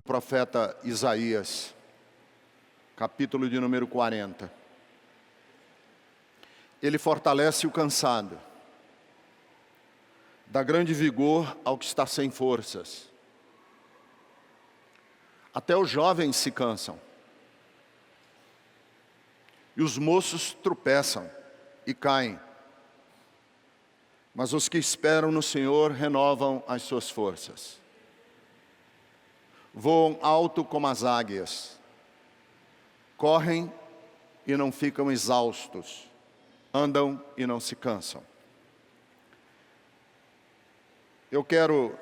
Profeta Isaías, capítulo de número 40. Ele fortalece o cansado, dá grande vigor ao que está sem forças. Até os jovens se cansam, e os moços tropeçam e caem. Mas os que esperam no Senhor renovam as suas forças. Voam alto como as águias, correm e não ficam exaustos, andam e não se cansam. Eu quero,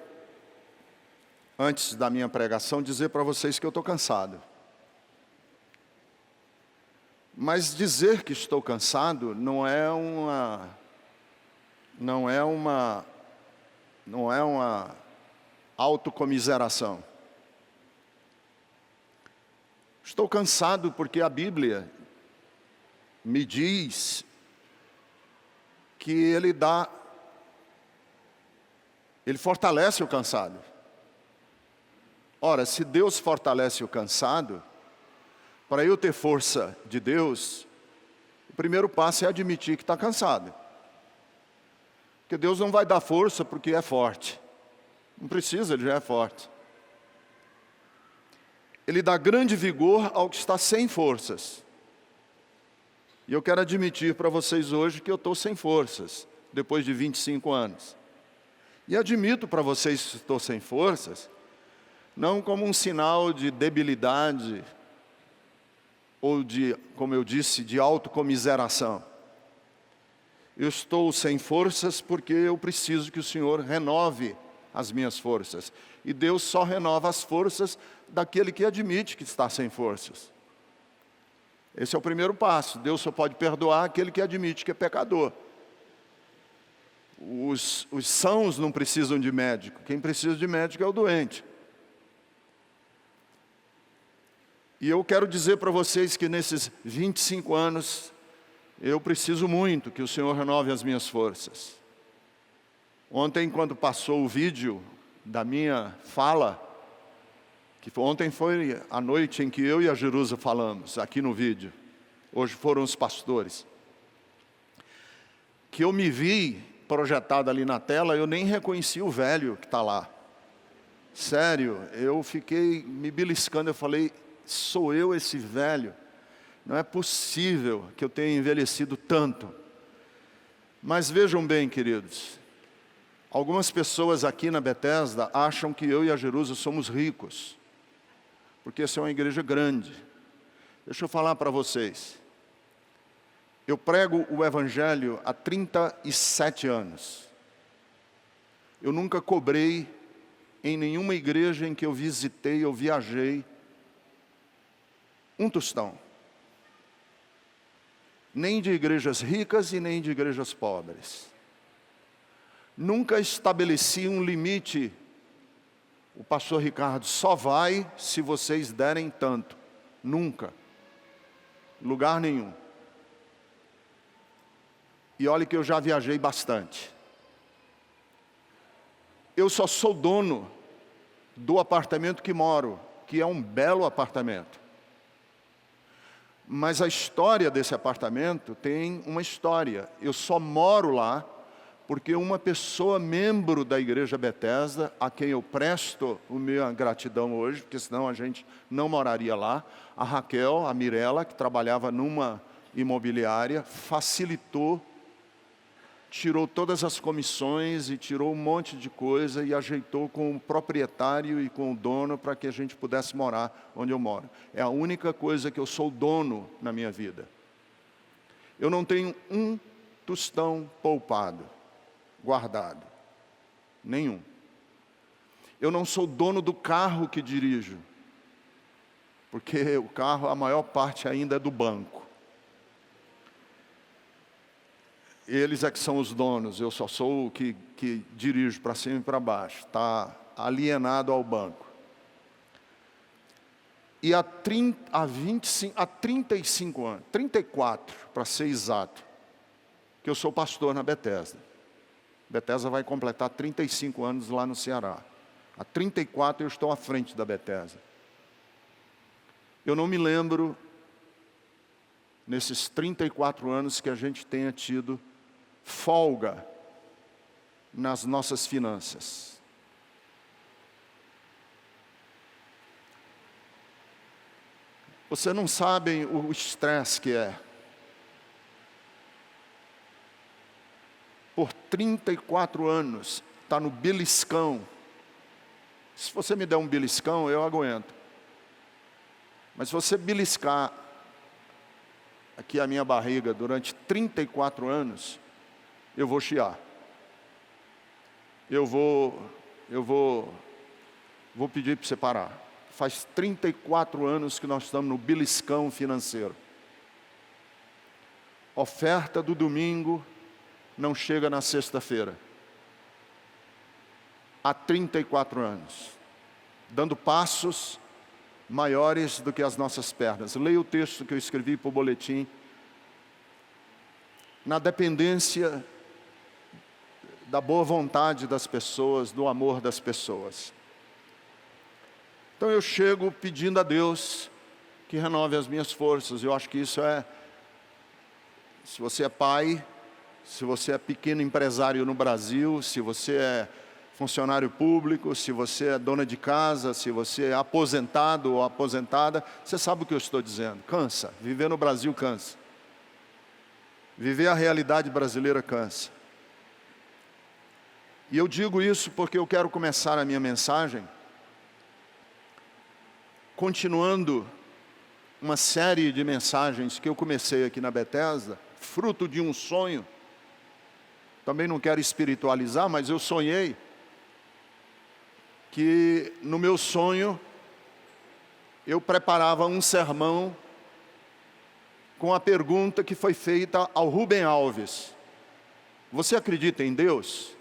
antes da minha pregação, dizer para vocês que eu estou cansado. Mas dizer que estou cansado não é uma autocomiseração. Estou cansado porque a Bíblia me diz que Ele fortalece o cansado. Ora, se Deus fortalece o cansado, para eu ter força de Deus, o primeiro passo é admitir que está cansado. Porque Deus não vai dar força porque é forte. Não precisa, Ele já é forte. Ele dá grande vigor ao que está sem forças. E eu quero admitir para vocês hoje que eu estou sem forças, depois de 25 anos. E admito para vocês que estou sem forças, não como um sinal de debilidade, ou de, como eu disse, de autocomiseração. Eu estou sem forças porque eu preciso que o Senhor renove as minhas forças. E Deus só renova as forças daquele que admite que está sem forças. Esse é o primeiro passo. Deus só pode perdoar aquele que admite que é pecador. Os sãos não precisam de médico. Quem precisa de médico é o doente. E eu quero dizer para vocês que nesses 25 anos, eu preciso muito que o Senhor renove as minhas forças. Ontem, quando passou o vídeo da minha fala, ontem foi a noite em que eu e a Jerusa falamos, aqui no vídeo. Hoje foram os pastores. Que eu me vi projetado ali na tela, eu nem reconheci o velho que está lá. Sério, eu fiquei me beliscando, eu falei, sou eu esse velho? Não é possível que eu tenha envelhecido tanto. Mas vejam bem, queridos, algumas pessoas aqui na Bethesda acham que eu e a Jerusa somos ricos, porque essa é uma igreja grande. Deixa eu falar para vocês. Eu prego o Evangelho há 37 anos. Eu nunca cobrei em nenhuma igreja em que eu visitei ou viajei um tostão. Nem de igrejas ricas e nem de igrejas pobres. Nunca estabeleci um limite. O pastor Ricardo só vai se vocês derem tanto. Nunca. Lugar nenhum. E olha que eu já viajei bastante. Eu só sou dono do apartamento que moro, que é um belo apartamento. Mas a história desse apartamento tem uma história. Eu só moro lá porque uma pessoa, membro da Igreja Bethesda, a quem eu presto a minha gratidão hoje, porque senão a gente não moraria lá, a Raquel, a Mirella, que trabalhava numa imobiliária, facilitou, tirou todas as comissões e tirou um monte de coisa e ajeitou com o proprietário e com o dono para que a gente pudesse morar onde eu moro. É a única coisa que eu sou dono na minha vida. Eu não tenho um tostão poupado, guardado. Nenhum. Eu não sou dono do carro que dirijo, porque o carro, a maior parte ainda é do banco. Eles é que são os donos, eu só sou o que dirijo para cima e para baixo. Está alienado ao banco. E há 35 anos, 34 para ser exato, que eu sou pastor na Bethesda. Bethesda vai completar 35 anos lá no Ceará. Há 34 eu estou à frente da Bethesda. Eu não me lembro, nesses 34 anos, que a gente tenha tido folga nas nossas finanças. Você não sabe o estresse que é. Por 34 anos, está no beliscão. Se você me der um beliscão, eu aguento. Mas se você beliscar aqui a minha barriga durante 34 anos, eu vou chiar. Eu vou pedir para você parar. Faz 34 anos que nós estamos no beliscão financeiro. Oferta do domingo não chega na sexta-feira. Há 34 anos. Dando passos maiores do que as nossas pernas. Leia o texto que eu escrevi para o boletim. Na dependência da boa vontade das pessoas, do amor das pessoas. Então eu chego pedindo a Deus que renove as minhas forças. Eu acho que isso se você é pai, se você é pequeno empresário no Brasil, se você é funcionário público, se você é dona de casa, se você é aposentado ou aposentada, você sabe o que eu estou dizendo. Cansa. Viver no Brasil cansa. Viver a realidade brasileira cansa. E eu digo isso porque eu quero começar a minha mensagem continuando uma série de mensagens que eu comecei aqui na Bethesda, fruto de um sonho. Também não quero espiritualizar, mas eu sonhei que no meu sonho eu preparava um sermão com a pergunta que foi feita ao Rubem Alves: você acredita em Deus?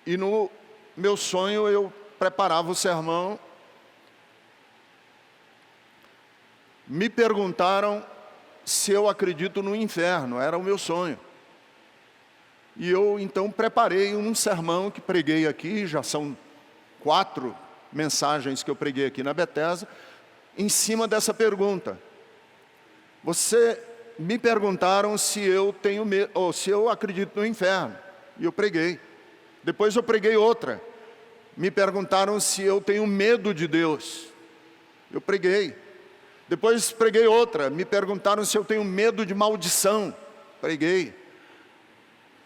E no meu sonho eu preparava o sermão. Me perguntaram se eu acredito no inferno, era o meu sonho. E eu então preparei um sermão que preguei aqui, já são 4 mensagens que eu preguei aqui na Bethesda, em cima dessa pergunta. Me perguntaram se eu tenho medo, ou se eu acredito no inferno, e eu preguei. Depois eu preguei outra. Me perguntaram se eu tenho medo de Deus. Eu preguei. Depois preguei outra. Me perguntaram se eu tenho medo de maldição. Preguei.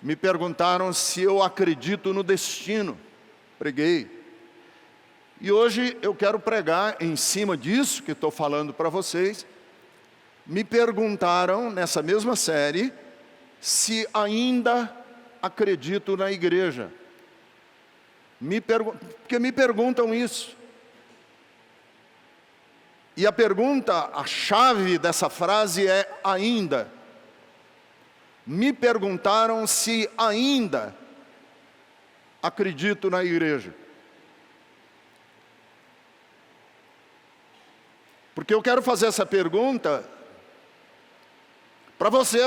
Me perguntaram se eu acredito no destino. Preguei. E hoje eu quero pregar em cima disso que estou falando para vocês. Me perguntaram, nessa mesma série, se ainda acredito na igreja. Porque me perguntam isso. E a pergunta, a chave dessa frase é ainda. Me perguntaram se ainda acredito na igreja. Porque eu quero fazer essa pergunta para você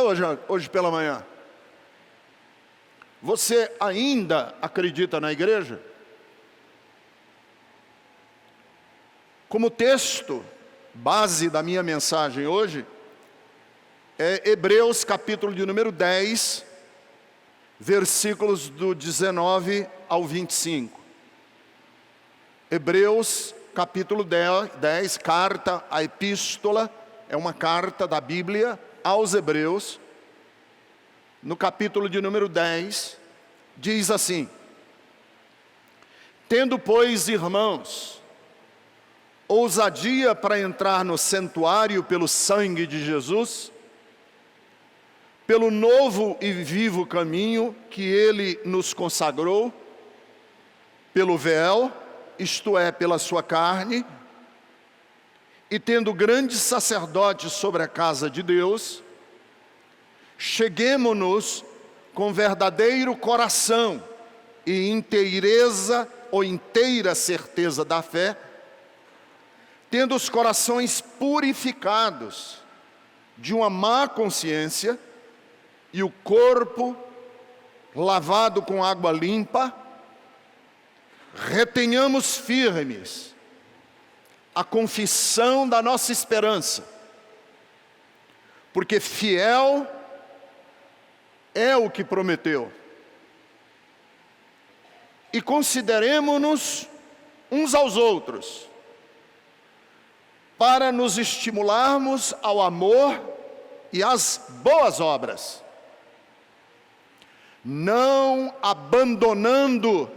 hoje pela manhã. Você ainda acredita na igreja? Como texto base da minha mensagem hoje, é Hebreus capítulo de número 10, versículos do 19 ao 25. Hebreus capítulo 10, carta, a epístola, é uma carta da Bíblia aos Hebreus. No capítulo de número 10, diz assim: tendo, pois, irmãos, ousadia para entrar no santuário pelo sangue de Jesus, pelo novo e vivo caminho que Ele nos consagrou, pelo véu, isto é, pela sua carne, e tendo grande sacerdote sobre a casa de Deus, cheguemo-nos com verdadeiro coração e inteireza ou inteira certeza da fé, tendo os corações purificados de uma má consciência e o corpo lavado com água limpa, retenhamos firmes a confissão da nossa esperança, porque fiel é o que prometeu. E consideremo-nos uns aos outros, para nos estimularmos ao amor e às boas obras, não abandonando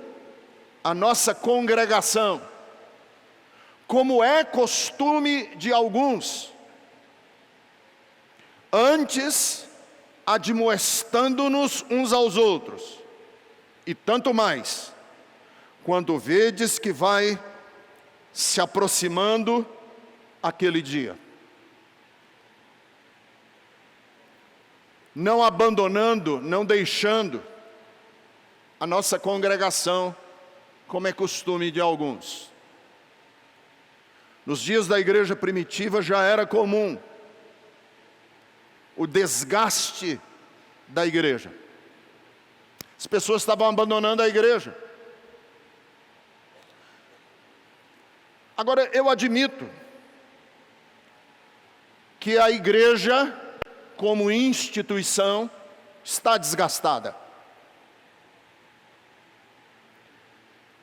a nossa congregação, como é costume de alguns, antes admoestando-nos uns aos outros, e tanto mais, quando vedes que vai se aproximando aquele dia. Não abandonando, não deixando a nossa congregação, como é costume de alguns. Nos dias da igreja primitiva já era comum o desgaste da igreja. As pessoas estavam abandonando a igreja. Agora, eu admito que a igreja, como instituição, está desgastada.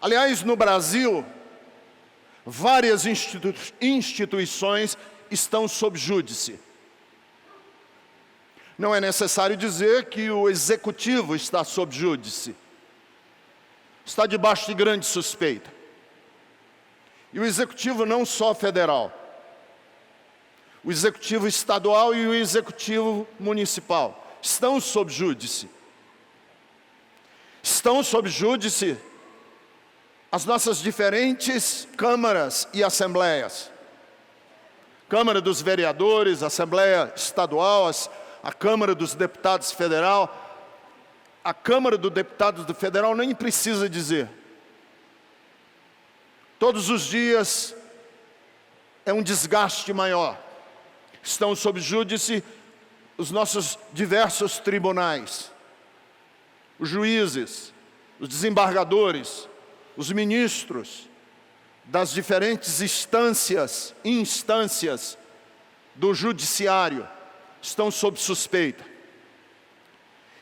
Aliás, no Brasil, várias instituições estão sob júdice. Não é necessário dizer que o executivo está sob júdice. Está debaixo de grande suspeita. E o executivo não só federal. O executivo estadual e o executivo municipal estão sob júdice. Estão sob júdice as nossas diferentes câmaras e assembleias. Câmara dos Vereadores, Assembleia Estadual, a Câmara dos Deputados Federal. A Câmara dos Deputados do Federal nem precisa dizer. Todos os dias é um desgaste maior. Estão sob júdice os nossos diversos tribunais, os juízes, os desembargadores, os ministros das diferentes instâncias do judiciário estão sob suspeita.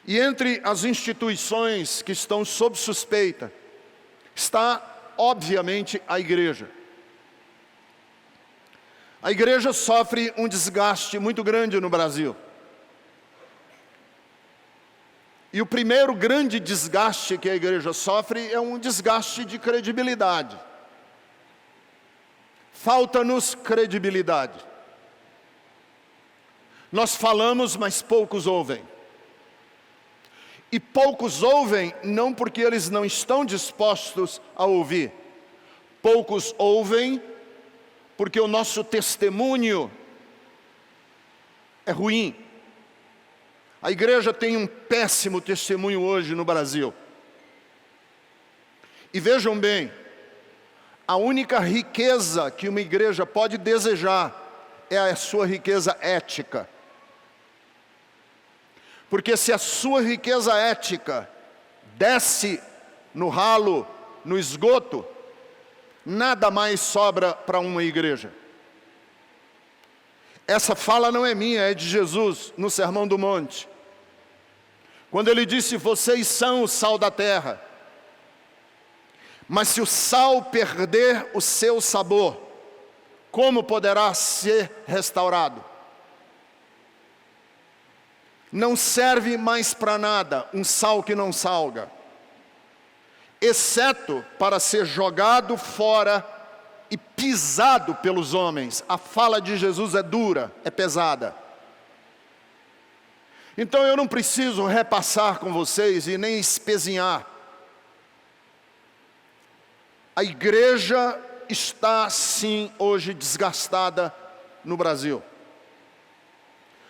E entre as instituições que estão sob suspeita está, obviamente, a igreja. A igreja sofre um desgaste muito grande no Brasil. E o primeiro grande desgaste que a igreja sofre é um desgaste de credibilidade. Falta-nos credibilidade. Nós falamos, mas poucos ouvem. E poucos ouvem não porque eles não estão dispostos a ouvir. Poucos ouvem porque o nosso testemunho é ruim. A igreja tem um péssimo testemunho hoje no Brasil. E vejam bem, a única riqueza que uma igreja pode desejar é a sua riqueza ética. Porque se a sua riqueza ética desce no ralo, no esgoto, nada mais sobra para uma igreja. Essa fala não é minha, é de Jesus no Sermão do Monte. Quando ele disse, vocês são o sal da terra. Mas se o sal perder o seu sabor, como poderá ser restaurado? Não serve mais para nada um sal que não salga, exceto para ser jogado fora e pisado pelos homens. A fala de Jesus é dura, é pesada. Então eu não preciso repassar com vocês e nem espezinhar. A igreja está sim hoje desgastada no Brasil.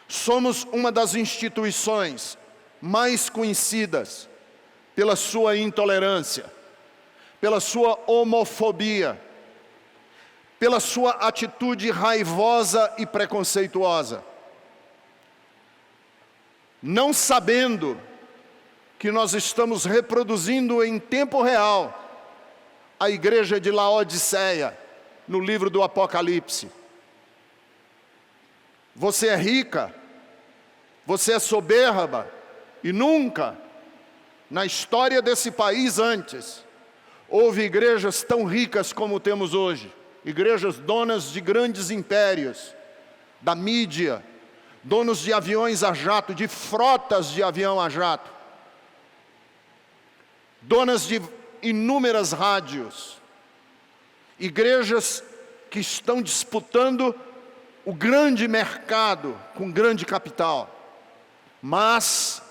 Somos uma das instituições mais conhecidas pela sua intolerância, pela sua homofobia, pela sua atitude raivosa e preconceituosa. Não sabendo que nós estamos reproduzindo em tempo real a igreja de Laodiceia, no livro do Apocalipse. Você é rica, você é soberba, e nunca, na história desse país antes, houve igrejas tão ricas como temos hoje. Igrejas donas de grandes impérios, da mídia, donos de aviões a jato, de frotas de avião a jato, donas de inúmeras rádios, igrejas que estão disputando o grande mercado com grande capital. Mas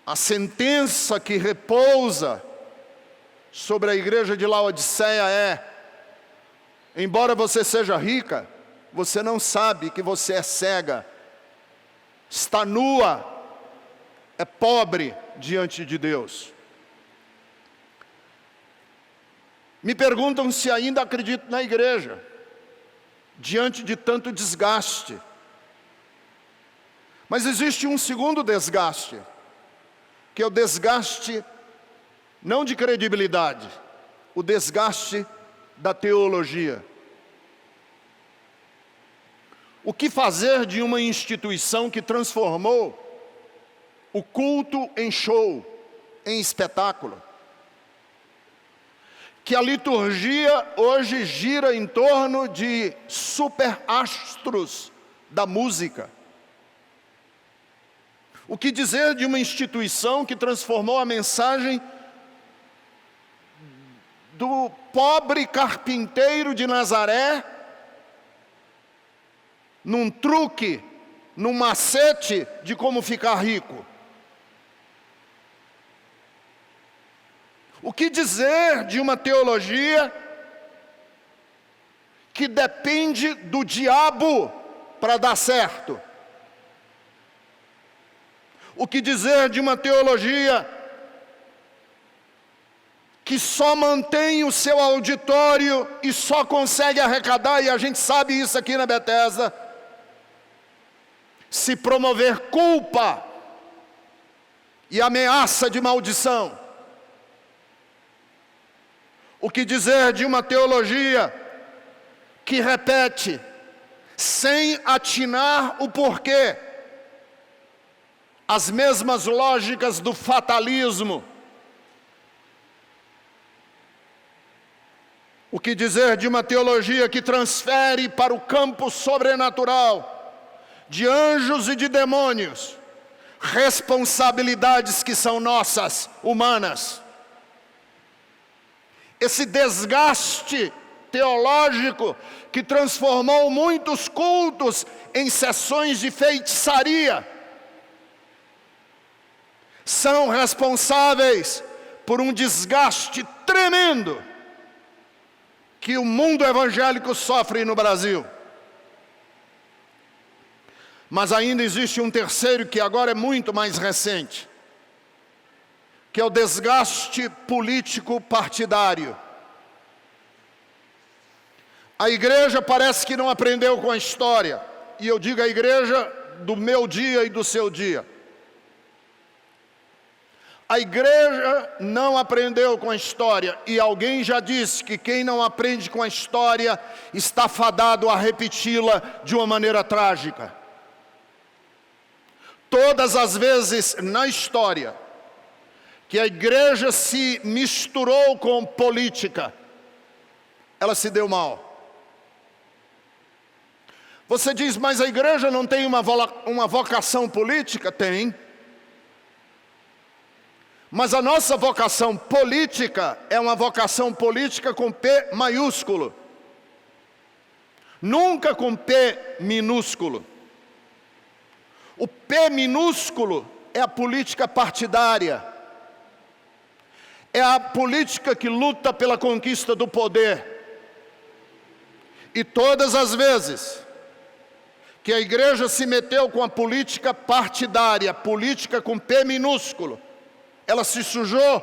a sentença que repousa sobre a igreja de Laodiceia é: embora você seja rica, você não sabe que você é cega, está nua, é pobre diante de Deus. Me perguntam se ainda acredito na igreja, diante de tanto desgaste. Mas existe um segundo desgaste, que é o desgaste não de credibilidade, o desgaste da teologia. O que fazer de uma instituição que transformou o culto em show, em espetáculo? Que a liturgia hoje gira em torno de superastros da música. O que dizer de uma instituição que transformou a mensagem do pobre carpinteiro de Nazaré num truque, num macete de como ficar rico? O que dizer de uma teologia que depende do diabo para dar certo? O que dizer de uma teologia que só mantém o seu auditório e só consegue arrecadar, e a gente sabe isso aqui na Bethesda, se promover culpa e ameaça de maldição? O que dizer de uma teologia que repete, sem atinar o porquê, as mesmas lógicas do fatalismo? O que dizer de uma teologia que transfere para o campo sobrenatural, de anjos e de demônios, responsabilidades que são nossas, humanas? Esse desgaste teológico que transformou muitos cultos em sessões de feitiçaria, são responsáveis por um desgaste tremendo que o mundo evangélico sofre no Brasil. Mas ainda existe um terceiro que agora é muito mais recente, que é o desgaste político partidário. A igreja parece que não aprendeu com a história, e eu digo a igreja do meu dia e do seu dia. A igreja não aprendeu com a história, e alguém já disse que quem não aprende com a história está fadado a repeti-la de uma maneira trágica. Todas as vezes na história que a igreja se misturou com política, ela se deu mal. Você diz, mas a igreja não tem uma vocação política? Tem. Mas a nossa vocação política é uma vocação política com P maiúsculo, nunca com P minúsculo. O P minúsculo é a política partidária, é a política que luta pela conquista do poder. E todas as vezes que a igreja se meteu com a política partidária, política com P minúsculo, ela se sujou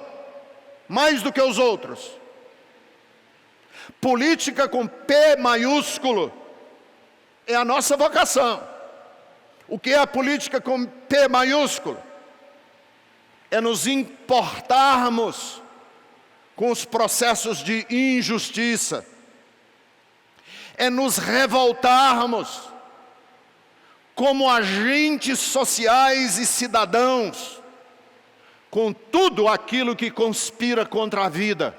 mais do que os outros. Política com P maiúsculo é a nossa vocação. O que é a política com P maiúsculo? É nos importarmos com os processos de injustiça. É nos revoltarmos como agentes sociais e cidadãos com tudo aquilo que conspira contra a vida.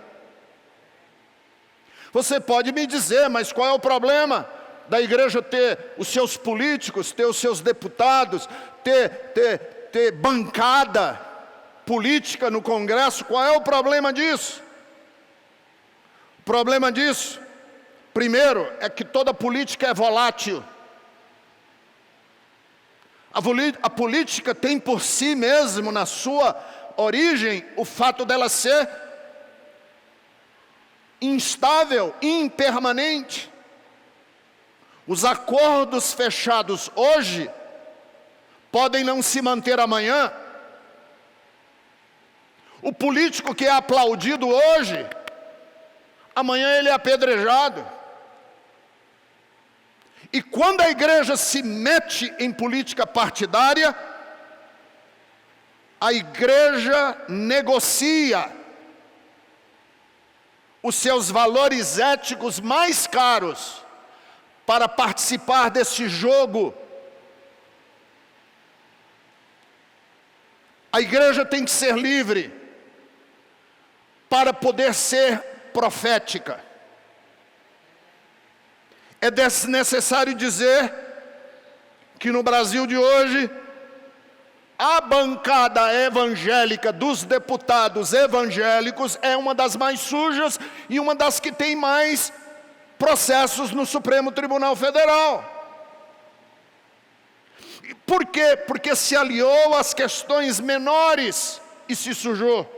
Você pode me dizer, mas qual é o problema da igreja ter os seus políticos, ter os seus deputados, ter bancada política no Congresso? Qual é o problema disso? O problema disso, primeiro, é que toda política é volátil. A política tem por si mesmo, na sua origem, o fato dela ser instável, impermanente. Os acordos fechados hoje podem não se manter amanhã. O político que é aplaudido hoje, amanhã ele é apedrejado. E quando a igreja se mete em política partidária, a igreja negocia os seus valores éticos mais caros para participar desse jogo. A igreja tem que ser livre para poder ser profética. É desnecessário dizer que no Brasil de hoje, a bancada evangélica dos deputados evangélicos é uma das mais sujas e uma das que tem mais processos no Supremo Tribunal Federal. Por quê? Porque se aliou às questões menores e se sujou.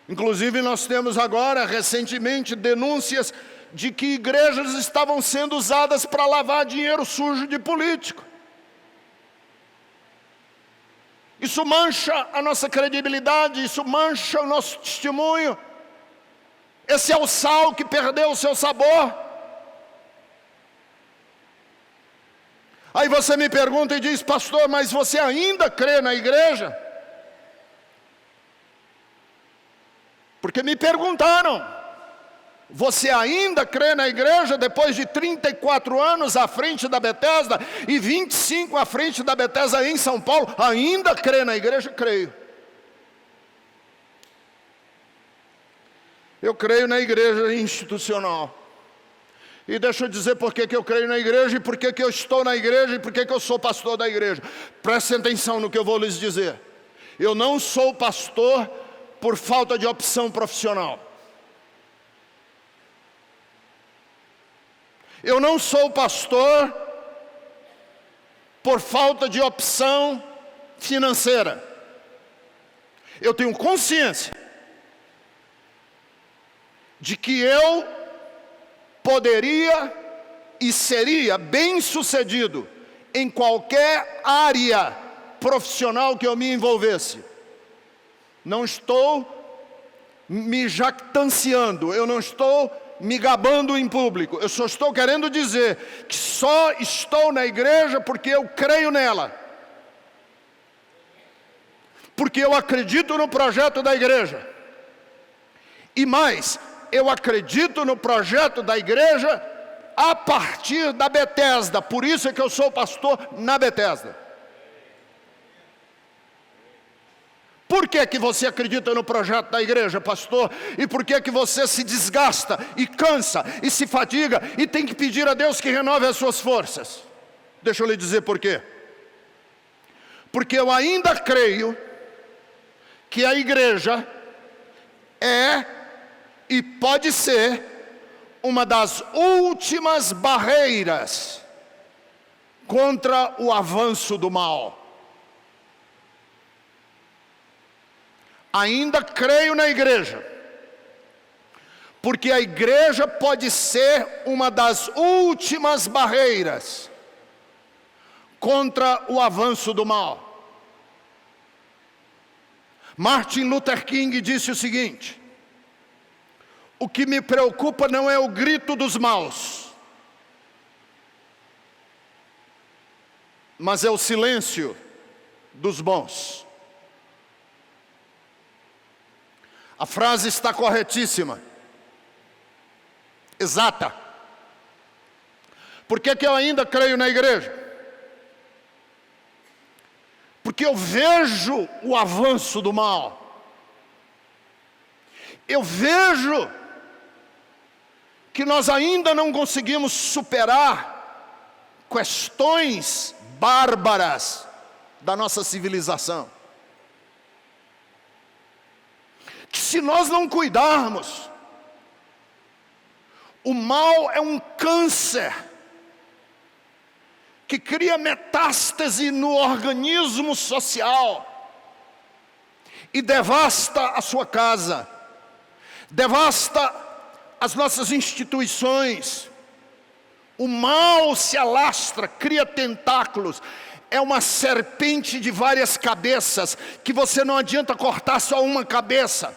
Inclusive nós temos agora, recentemente, denúncias de que igrejas estavam sendo usadas para lavar dinheiro sujo de político. Isso mancha a nossa credibilidade, isso mancha o nosso testemunho. Esse é o sal que perdeu o seu sabor. Aí você me pergunta e diz, pastor, mas você ainda crê na igreja? Porque me perguntaram, você ainda crê na igreja depois de 34 anos à frente da Bethesda e 25 à frente da Bethesda em São Paulo? Ainda crê na igreja? Creio. Eu creio na igreja institucional. E deixa eu dizer por que eu creio na igreja e por que eu estou na igreja e por que eu sou pastor da igreja. Prestem atenção no que eu vou lhes dizer. Eu não sou pastor por falta de opção profissional. Eu não sou pastor por falta de opção financeira. Eu tenho consciência de que eu poderia e seria bem-sucedido em qualquer área profissional que eu me envolvesse. Não estou me jactanciando, eu não estou me gabando em público. Eu só estou querendo dizer que só estou na igreja porque eu creio nela. Porque eu acredito no projeto da igreja. E mais, eu acredito no projeto da igreja a partir da Bethesda. Por isso é que eu sou pastor na Bethesda. Por que que você acredita no projeto da igreja, pastor? E por que que você se desgasta e cansa e se fadiga e tem que pedir a Deus que renove as suas forças? Deixa eu lhe dizer por quê. Porque eu ainda creio que a igreja é e pode ser uma das últimas barreiras contra o avanço do mal. Ainda creio na igreja, Porque a igreja pode ser uma das últimas barreiras contra o avanço do mal. Martin Luther King disse o seguinte: o que me preocupa não é o grito dos maus, mas é o silêncio dos bons. A frase está corretíssima, exata. Por que eu ainda creio na igreja? Porque eu vejo o avanço do mal. Eu vejo que nós ainda não conseguimos superar questões bárbaras da nossa civilização. Que se nós não cuidarmos, o mal é um câncer que cria metástase no organismo social e devasta a sua casa, devasta as nossas instituições. O mal se alastra, cria tentáculos. É uma serpente de várias cabeças, que você não adianta cortar só uma cabeça.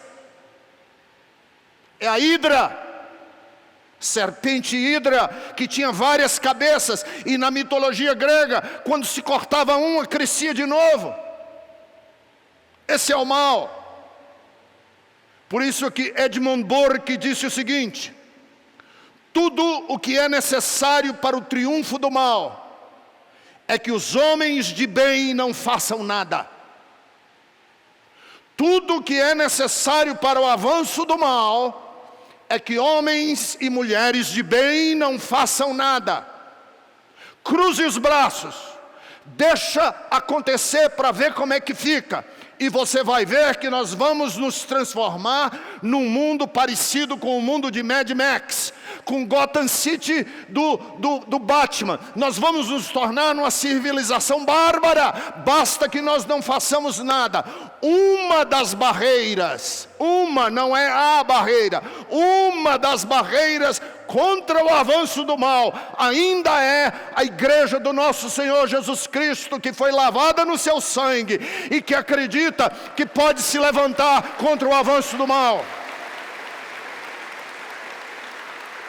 É a hidra, serpente hidra, que tinha várias cabeças, e na mitologia grega, quando se cortava uma, crescia de novo. Esse é o mal. Por isso que Edmund Burke disse o seguinte: tudo o que é necessário para o triunfo do mal é que os homens de bem não façam nada. Tudo o que é necessário para o avanço do mal é que homens e mulheres de bem não façam nada. Cruze os braços, deixa acontecer para ver como é que fica. E você vai ver que nós vamos nos transformar num mundo parecido com o mundo de Mad Max, com Gotham City do Batman. Nós vamos nos tornar numa civilização bárbara. Basta que nós não façamos nada. Uma das barreiras, uma não é a barreira, uma das barreiras contra o avanço do mal ainda é a igreja do nosso Senhor Jesus Cristo, que foi lavada no seu sangue e que acredita que pode se levantar contra o avanço do mal.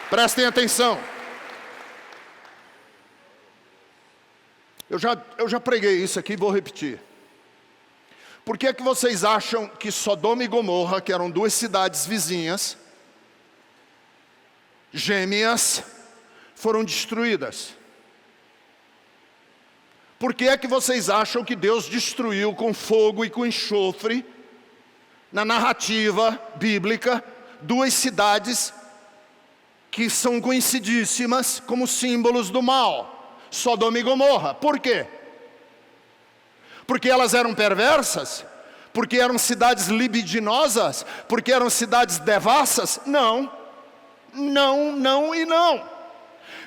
Prestem atenção. Eu já preguei isso aqui e vou repetir. Por que é que vocês acham que Sodoma e Gomorra, que eram duas cidades vizinhas, gêmeas, foram destruídas? Por que é que vocês acham que Deus destruiu com fogo e com enxofre, na narrativa bíblica, duas cidades que são conhecidíssimas como símbolos do mal? Sodoma e Gomorra. Por quê? Porque elas eram perversas? Porque eram cidades libidinosas? Porque eram cidades devassas? Não. Não, não e não.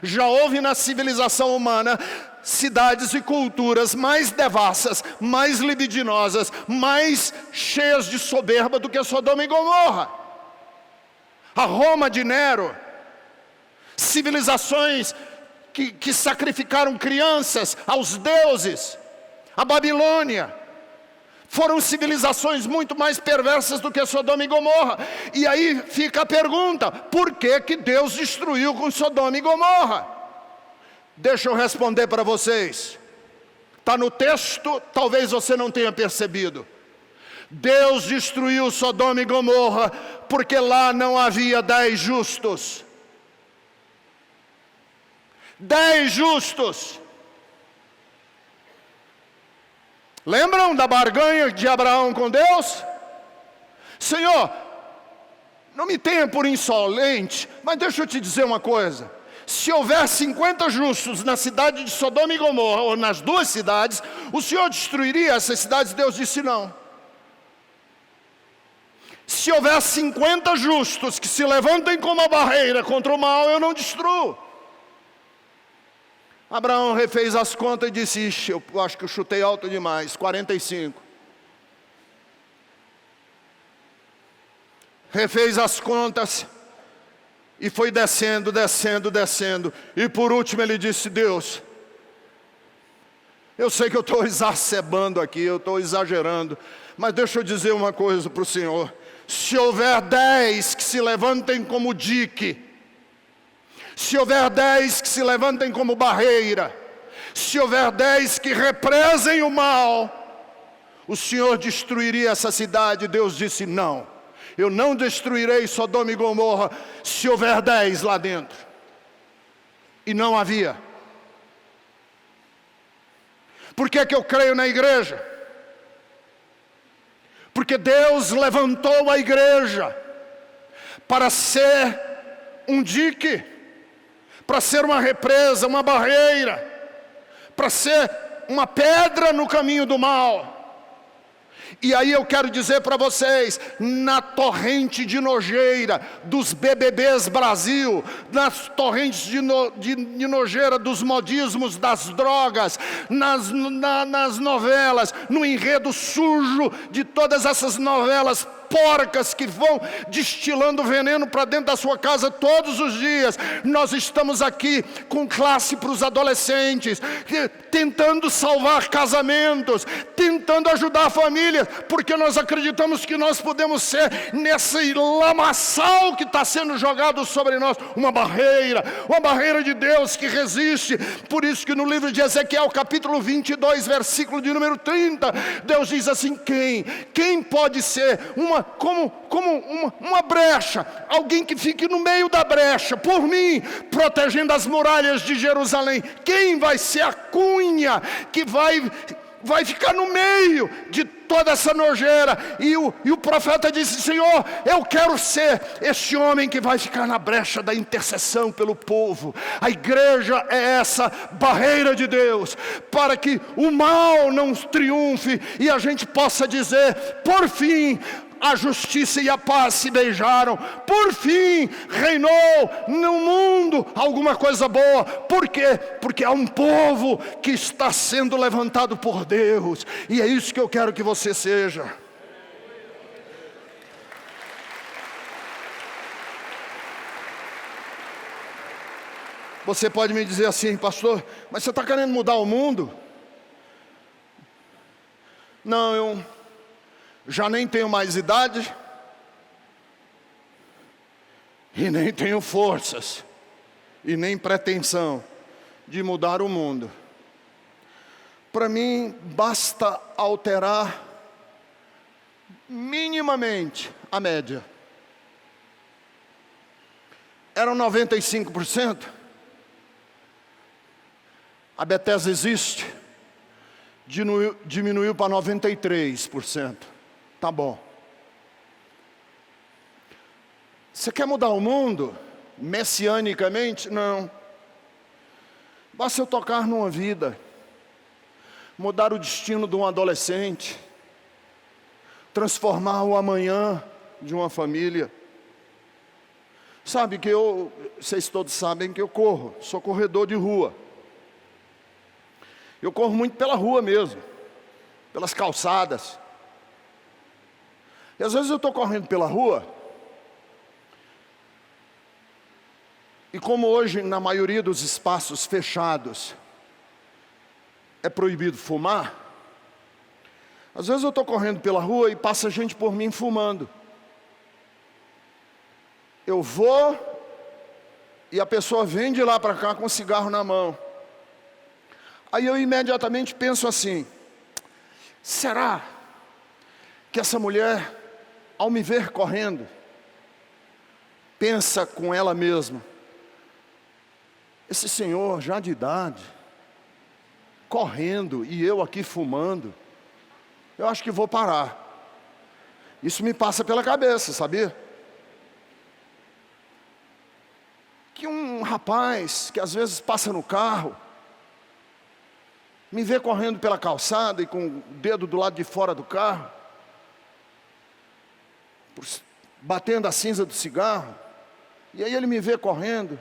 Já houve na civilização humana cidades e culturas mais devassas, mais libidinosas, mais cheias de soberba do que Sodoma e Gomorra. A Roma de Nero, civilizações que sacrificaram crianças aos deuses. A Babilônia, foram civilizações muito mais perversas do que Sodoma e Gomorra. E aí fica a pergunta: por que que Deus destruiu com Sodoma e Gomorra? Deixa eu responder para vocês. Está no texto, talvez você não tenha percebido. Deus destruiu Sodoma e Gomorra porque lá não havia 10 justos. 10 justos. Lembram da barganha de Abraão com Deus? Senhor, não me tenha por insolente, mas deixa eu te dizer uma coisa. Se houver 50 justos na cidade de Sodoma e Gomorra, ou nas duas cidades, o Senhor destruiria essas cidades? Deus disse não. Se houver 50 justos que se levantem como uma barreira contra o mal, eu não destruo. Abraão refez as contas e disse: ixi, eu acho que eu chutei alto demais, 45. Refez as contas, E foi descendo, descendo, descendo. E por último ele disse: Deus, eu sei que eu estou exacerbando aqui, eu estou exagerando, mas deixa eu dizer uma coisa para o Senhor. Se houver 10 que se levantem como dique, se houver 10 que se levantem como barreira, se houver 10 que represem o mal, o Senhor destruiria essa cidade. Deus disse: não, eu não destruirei Sodoma e Gomorra se houver 10 lá dentro. E não havia. Por que eu creio na igreja? Porque Deus levantou a igreja para ser um dique, para ser uma represa, uma barreira, para ser uma pedra no caminho do mal. E aí eu quero dizer para vocês, na torrente de nojeira dos BBBs Brasil, nas torrentes de nojeira dos modismos, das drogas, nas novelas, no enredo sujo de todas essas novelas porcas que vão destilando veneno para dentro da sua casa todos os dias, nós estamos aqui com classe para os adolescentes, tentando salvar casamentos, tentando ajudar a família, porque nós acreditamos que nós podemos ser, nesse lamaçal que está sendo jogado sobre nós, uma barreira de Deus que resiste. Por isso que no livro de Ezequiel, capítulo 22, versículo de número 30, Deus diz assim: quem pode ser como uma brecha, alguém que fique no meio da brecha, por mim, protegendo as muralhas de Jerusalém? Quem vai ser a cunha que vai ficar no meio de toda essa nojeira? E o profeta disse: Senhor, eu quero ser esse homem que vai ficar na brecha da intercessão pelo povo. A igreja é essa barreira de Deus, para que o mal não triunfe e a gente possa dizer: por fim, a justiça e a paz se beijaram. Por fim, reinou no mundo alguma coisa boa. Por quê? Porque há um povo que está sendo levantado por Deus. E é isso que eu quero que você seja. Você pode me dizer assim: pastor, mas você está querendo mudar o mundo? Não, eu já nem tenho mais idade e nem tenho forças e nem pretensão de mudar o mundo. Para mim basta alterar minimamente a média. Eram 95%. A Bethesda existe, diminuiu para 93%. Tá bom. Você quer mudar o mundo messianicamente? Não. Basta eu tocar numa vida, mudar o destino de um adolescente, transformar o amanhã de uma família. Sabe que vocês todos sabem que eu corro, sou corredor de rua. Eu corro muito pela rua mesmo, pelas calçadas. E às vezes eu estou correndo pela rua, e como hoje na maioria dos espaços fechados é proibido fumar, às vezes eu estou correndo pela rua e passa gente por mim fumando. Eu vou e a pessoa vem de lá para cá com um cigarro na mão. Aí eu imediatamente penso assim: será que essa mulher, ao me ver correndo, pensa com ela mesma: esse senhor já de idade, correndo, e eu aqui fumando, eu acho que vou parar. Isso me passa pela cabeça, sabia? Que um rapaz que às vezes passa no carro, me vê correndo pela calçada e com o dedo do lado de fora do carro, batendo a cinza do cigarro, e aí ele me vê correndo.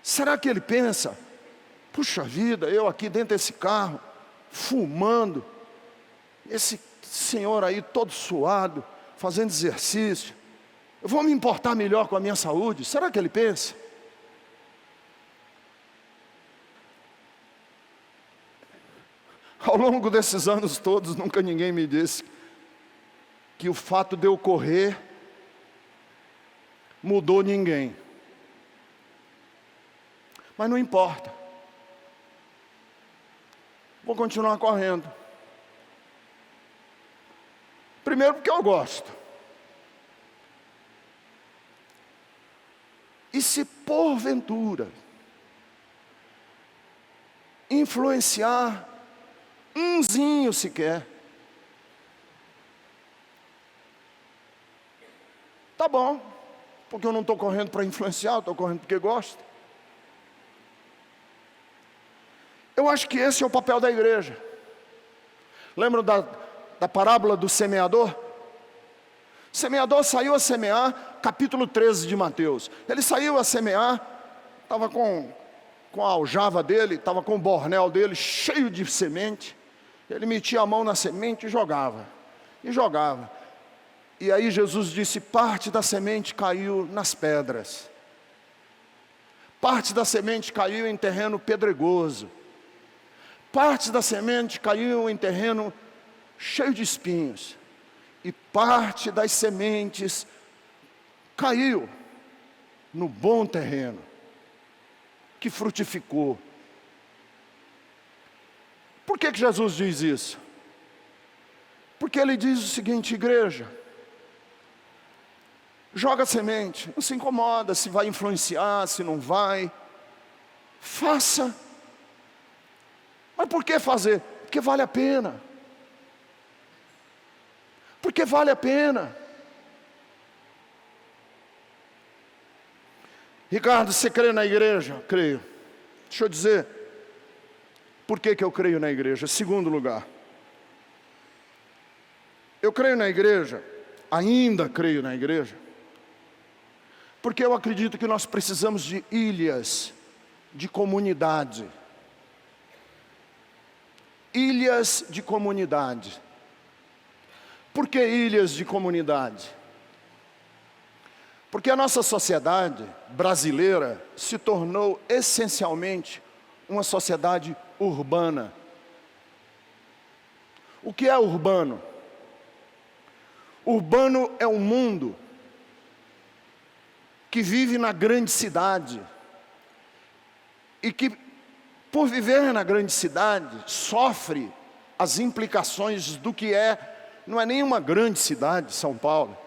Será que ele pensa: puxa vida, eu aqui dentro desse carro, fumando, esse senhor aí todo suado, fazendo exercício? Eu vou me importar melhor com a minha saúde? Será que ele pensa? Ao longo desses anos todos, nunca ninguém me disse que o fato de eu correr mudou ninguém. Mas não importa. Vou continuar correndo. Primeiro porque eu gosto. E se porventura influenciar umzinho sequer, tá bom, porque eu não estou correndo para influenciar, eu estou correndo porque gosto. Eu acho que esse é o papel da igreja. Lembram da parábola do semeador? O semeador saiu a semear, capítulo 13 de Mateus. Ele saiu a semear, estava com a aljava dele, estava com o bornel dele cheio de semente. Ele metia a mão na semente e jogava. E aí Jesus disse, parte da semente caiu nas pedras. Parte da semente caiu em terreno pedregoso. Parte da semente caiu em terreno cheio de espinhos. E parte das sementes caiu no bom terreno, que frutificou. Por que Jesus diz isso? Porque ele diz o seguinte, igreja, joga semente, não se incomoda se vai influenciar, se não vai. Faça. Mas por que fazer? Porque vale a pena. Porque vale a pena. Ricardo, você crê na igreja? Creio. Deixa eu dizer, por que eu creio na igreja? Segundo lugar, eu creio na igreja, ainda creio na igreja, porque eu acredito que nós precisamos de ilhas de comunidade. Ilhas de comunidade. Por que ilhas de comunidade? Porque a nossa sociedade brasileira se tornou essencialmente uma sociedade urbana. O que é urbano? Urbano é um mundo que vive na grande cidade e que, por viver na grande cidade, sofre as implicações do que não é nem uma grande cidade, São Paulo.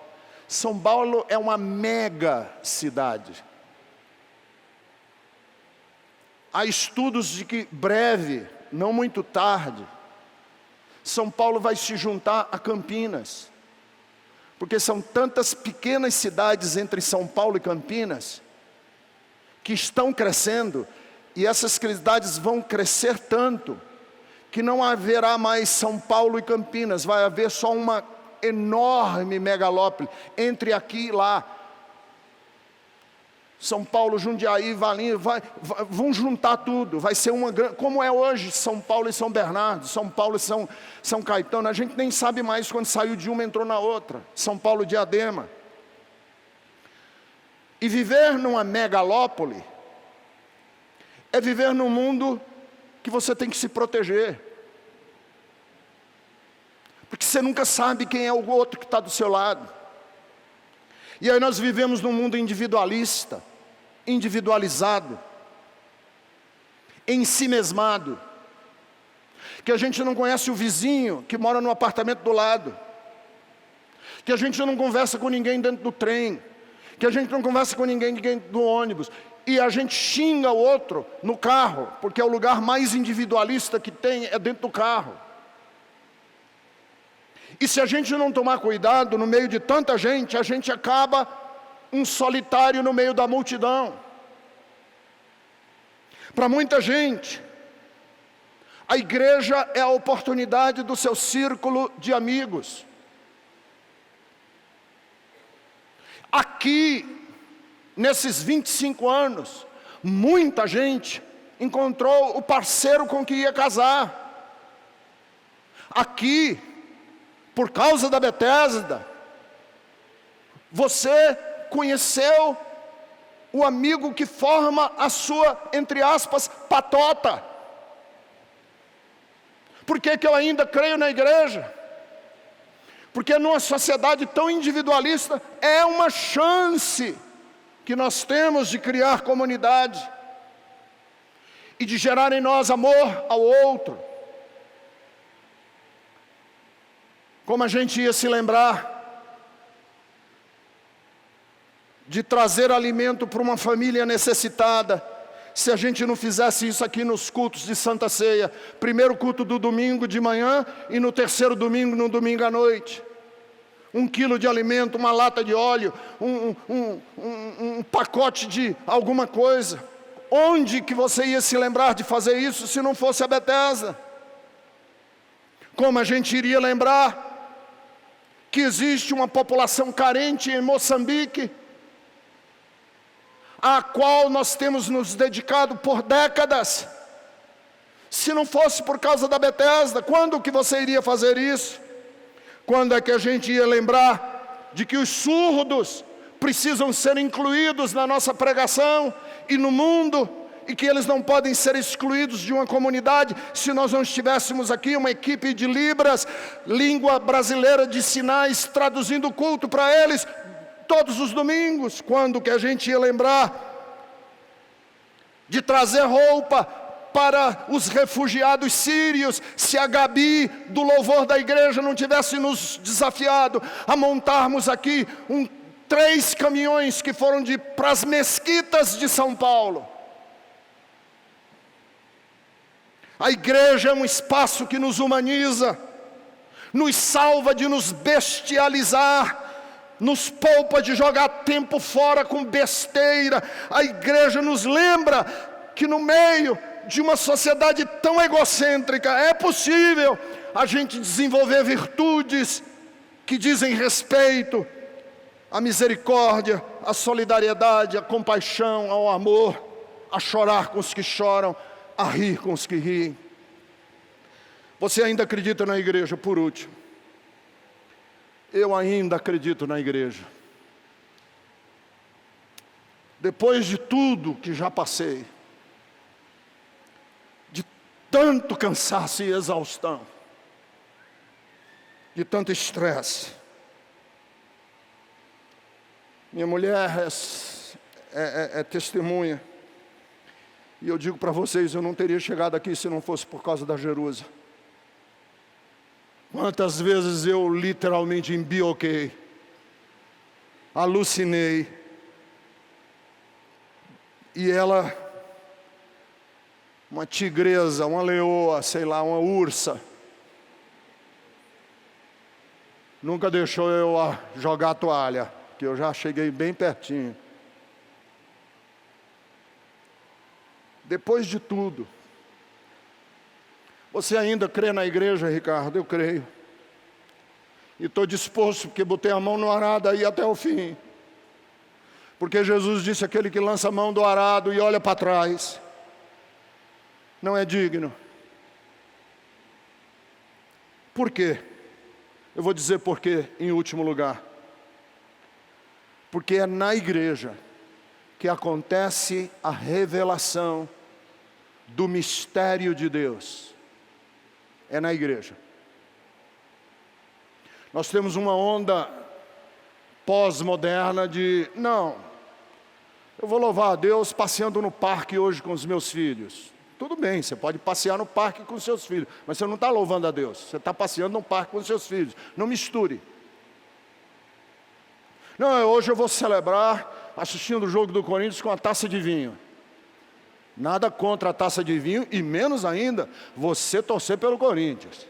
São Paulo é uma mega cidade. Há estudos de que breve, não muito tarde, São Paulo vai se juntar a Campinas. Porque são tantas pequenas cidades entre São Paulo e Campinas que estão crescendo, e essas cidades vão crescer tanto que não haverá mais São Paulo e Campinas, vai haver só uma enorme megalópole entre aqui e lá. São Paulo, Jundiaí, Valinhos, vão juntar tudo, vai ser uma grande, como é hoje São Paulo e São Bernardo, São Paulo e São Caetano, a gente nem sabe mais quando saiu de uma entrou na outra, São Paulo e Diadema. E viver numa megalópole é viver num mundo que você tem que se proteger, porque você nunca sabe quem é o outro que está do seu lado. E aí nós vivemos num mundo individualista, individualizado, ensimesmado, que a gente não conhece o vizinho que mora no apartamento do lado, que a gente não conversa com ninguém dentro do trem, que a gente não conversa com ninguém dentro do ônibus, e a gente xinga o outro no carro, porque é o lugar mais individualista que tem, é dentro do carro. E se a gente não tomar cuidado, no meio de tanta gente, a gente acaba um solitário no meio da multidão. Para muita gente, a igreja é a oportunidade do seu círculo de amigos. Aqui, nesses 25 anos, muita gente encontrou o parceiro com que ia casar. Aqui, por causa da Betesda, Você conheceu o amigo que forma a sua, entre aspas, patota. Por que eu ainda creio na igreja? Porque numa sociedade tão individualista, é uma chance que nós temos de criar comunidade e de gerar em nós amor ao outro. Como a gente ia se lembrar de trazer alimento para uma família necessitada, se a gente não fizesse isso aqui nos cultos de Santa Ceia? Primeiro culto do domingo de manhã e no terceiro domingo, no domingo à noite. 1 quilo de alimento, uma lata de óleo, um pacote de alguma coisa. Onde que você ia se lembrar de fazer isso se não fosse a Bethesda? Como a gente iria lembrar que existe uma população carente em Moçambique, a qual nós temos nos dedicado por décadas? Se não fosse por causa da Bethesda, quando que você iria fazer isso? Quando é que a gente ia lembrar de que os surdos precisam ser incluídos na nossa pregação e no mundo, e que eles não podem ser excluídos de uma comunidade se nós não estivéssemos aqui uma equipe de Libras, língua brasileira de sinais, traduzindo o culto para eles todos os domingos? Quando que a gente ia lembrar de trazer roupa para os refugiados sírios, se a Gabi do louvor da igreja não tivesse nos desafiado a montarmos aqui 3 caminhões que foram para as mesquitas de São Paulo? A igreja é um espaço que nos humaniza, nos salva de nos bestializar, nos poupa de jogar tempo fora com besteira. A igreja nos lembra que no meio de uma sociedade tão egocêntrica, é possível a gente desenvolver virtudes que dizem respeito à misericórdia, à solidariedade, à compaixão, ao amor, a chorar com os que choram, a rir com os que riem. Você ainda acredita na igreja? Por último, eu ainda acredito na igreja. Depois de tudo que já passei, de tanto cansaço e exaustão, de tanto estresse, minha mulher é testemunha, e eu digo para vocês, eu não teria chegado aqui se não fosse por causa da Jerusa. Quantas vezes eu literalmente embioquei, alucinei, e ela, uma tigresa, uma leoa, sei lá, uma ursa, nunca deixou eu jogar a toalha, que eu já cheguei bem pertinho. Depois de tudo, você ainda crê na igreja, Ricardo? Eu creio. E estou disposto, porque botei a mão no arado aí até o fim. Porque Jesus disse, aquele que lança a mão do arado e olha para trás, não é digno. Por quê? Eu vou dizer por quê, em último lugar. Porque é na igreja que acontece a revelação do mistério de Deus. É na igreja. Nós temos uma onda pós-moderna de, não, eu vou louvar a Deus passeando no parque hoje com os meus filhos. Tudo bem, você pode passear no parque com os seus filhos, mas você não está louvando a Deus, você está passeando no parque com os seus filhos. Não misture. Não, hoje eu vou celebrar assistindo o jogo do Corinthians com a taça de vinho. Nada contra a taça de vinho, e menos ainda você torcer pelo Corinthians.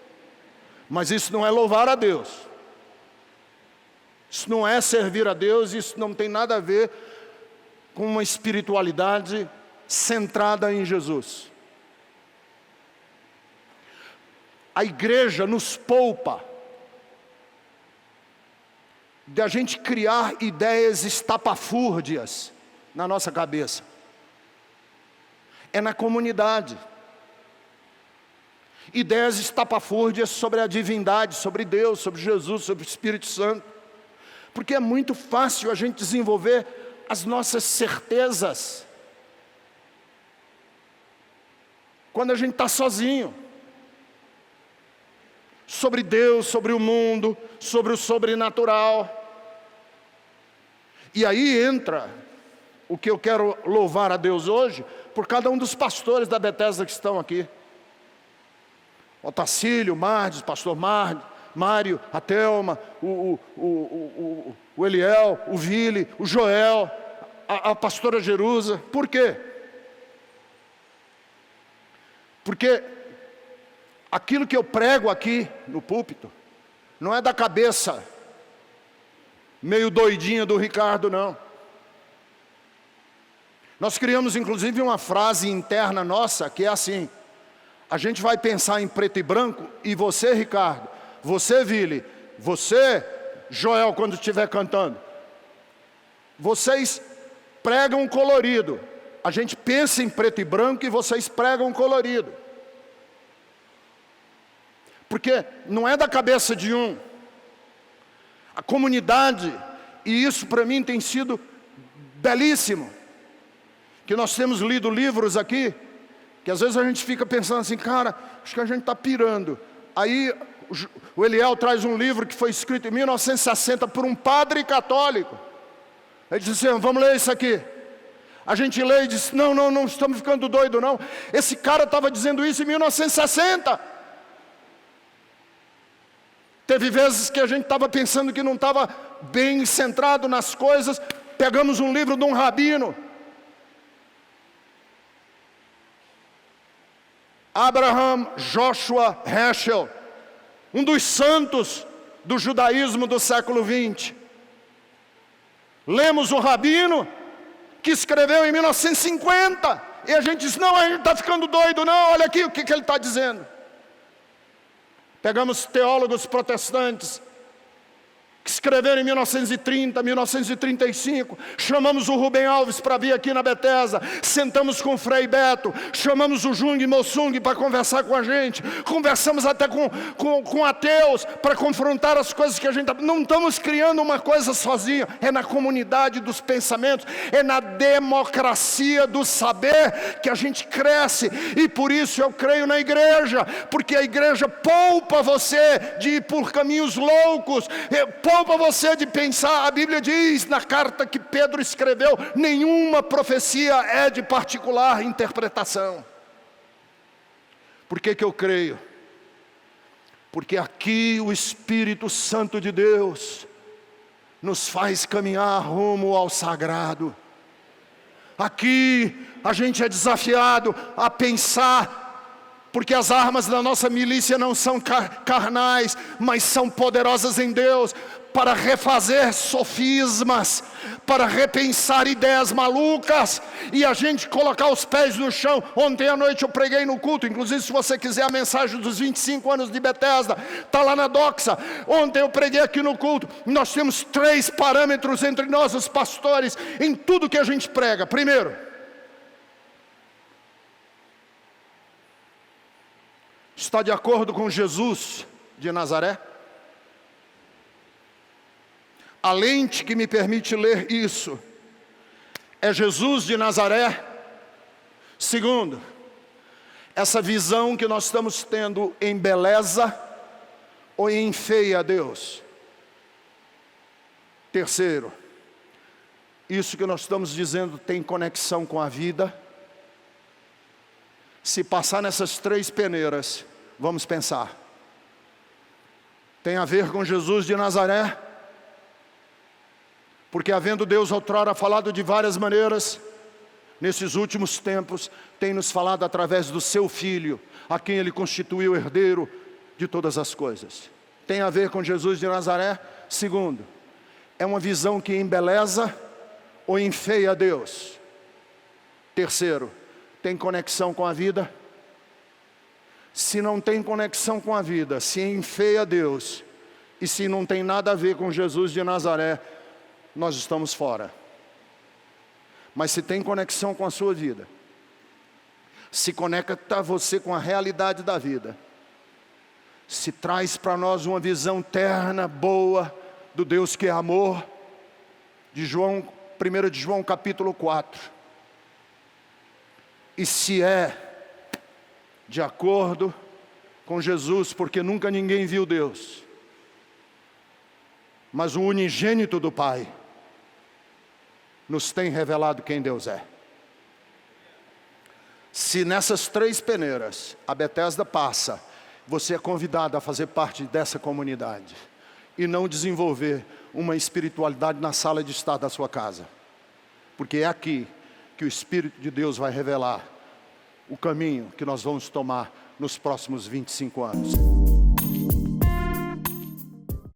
Mas isso não é louvar a Deus. Isso não é servir a Deus, isso não tem nada a ver com uma espiritualidade centrada em Jesus. A igreja nos poupa de a gente criar ideias estapafúrdias na nossa cabeça. É na comunidade. Ideias estapafúrdias sobre a divindade, sobre Deus, sobre Jesus, sobre o Espírito Santo. Porque é muito fácil a gente desenvolver as nossas certezas quando a gente está sozinho. Sobre Deus, sobre o mundo, sobre o sobrenatural. E aí entra o que eu quero louvar a Deus hoje, por cada um dos pastores da Bethesda que estão aqui. O Tacílio, o Mardes, o pastor Mário, a Thelma, o Eliel, o Vili, o Joel, a pastora Jerusa. Por quê? Porque aquilo que eu prego aqui no púlpito não é da cabeça meio doidinha do Ricardo, não. Nós criamos inclusive uma frase interna nossa que é assim: a gente vai pensar em preto e branco, e você, Ricardo, você, Vili, você, Joel, quando estiver cantando, vocês pregam colorido. A gente pensa em preto e branco e vocês pregam colorido. Porque não é da cabeça de um. A comunidade, e isso para mim tem sido belíssimo, que nós temos lido livros aqui, que às vezes a gente fica pensando assim, cara, acho que a gente está pirando. Aí o Eliel traz um livro que foi escrito em 1960 por um padre católico. Ele disse assim, vamos ler isso aqui. A gente lê e diz, não estamos ficando doido não. Esse cara estava dizendo isso em 1960. Teve vezes que a gente estava pensando que não estava bem centrado nas coisas. Pegamos um livro de um rabino, Abraham Joshua Heschel, um dos santos do judaísmo do século XX. Lemos o rabino que escreveu em 1950, e a gente diz, não, a gente está ficando doido, não, olha aqui o que ele está dizendo. Pegamos teólogos protestantes, que escreveram em 1930, 1935, chamamos o Rubem Alves para vir aqui na Bethesda, sentamos com o Frei Beto, chamamos o Jung Mossung para conversar com a gente, conversamos até com ateus, para confrontar as coisas que a gente... Não estamos criando uma coisa sozinho, é na comunidade dos pensamentos, é na democracia do saber que a gente cresce, e por isso eu creio na igreja, porque a igreja poupa você de ir por caminhos loucos, poupa você de pensar. A Bíblia diz na carta que Pedro escreveu, nenhuma profecia é de particular interpretação. Por que eu creio? Porque aqui o Espírito Santo de Deus nos faz caminhar rumo ao sagrado. Aqui a gente é desafiado a pensar, porque as armas da nossa milícia não são carnais, mas são poderosas em Deus, para refazer sofismas, para repensar ideias malucas, e a gente colocar os pés no chão. Ontem à noite eu preguei no culto, inclusive se você quiser a mensagem dos 25 anos de Bethesda, está lá na Doxa. Ontem eu preguei aqui no culto. Nós temos 3 parâmetros entre nós os pastores, em tudo que a gente prega. Primeiro, está de acordo com Jesus de Nazaré? A lente que me permite ler isso é Jesus de Nazaré. Segundo, essa visão que nós estamos tendo embeleza ou enfeia a Deus? Terceiro, isso que nós estamos dizendo tem conexão com a vida? Se passar nessas 3 peneiras, vamos pensar. Tem a ver com Jesus de Nazaré? Porque havendo Deus outrora falado de várias maneiras, nesses últimos tempos, tem nos falado através do seu Filho, a quem Ele constituiu herdeiro de todas as coisas. Tem a ver com Jesus de Nazaré? Segundo, é uma visão que embeleza ou enfeia a Deus? Terceiro, tem conexão com a vida? Se não tem conexão com a vida, se enfeia a Deus, e se não tem nada a ver com Jesus de Nazaré, nós estamos fora. Mas se tem conexão com a sua vida, se conecta você com a realidade da vida, se traz para nós uma visão terna, boa, do Deus que é amor, de João, 1 de João capítulo 4. E se é de acordo com Jesus, porque nunca ninguém viu Deus, mas o unigênito do Pai nos tem revelado quem Deus é. Se nessas 3 peneiras a Betesda passa, você é convidado a fazer parte dessa comunidade e não desenvolver uma espiritualidade na sala de estar da sua casa, porque é aqui que o Espírito de Deus vai revelar o caminho que nós vamos tomar nos próximos 25 anos.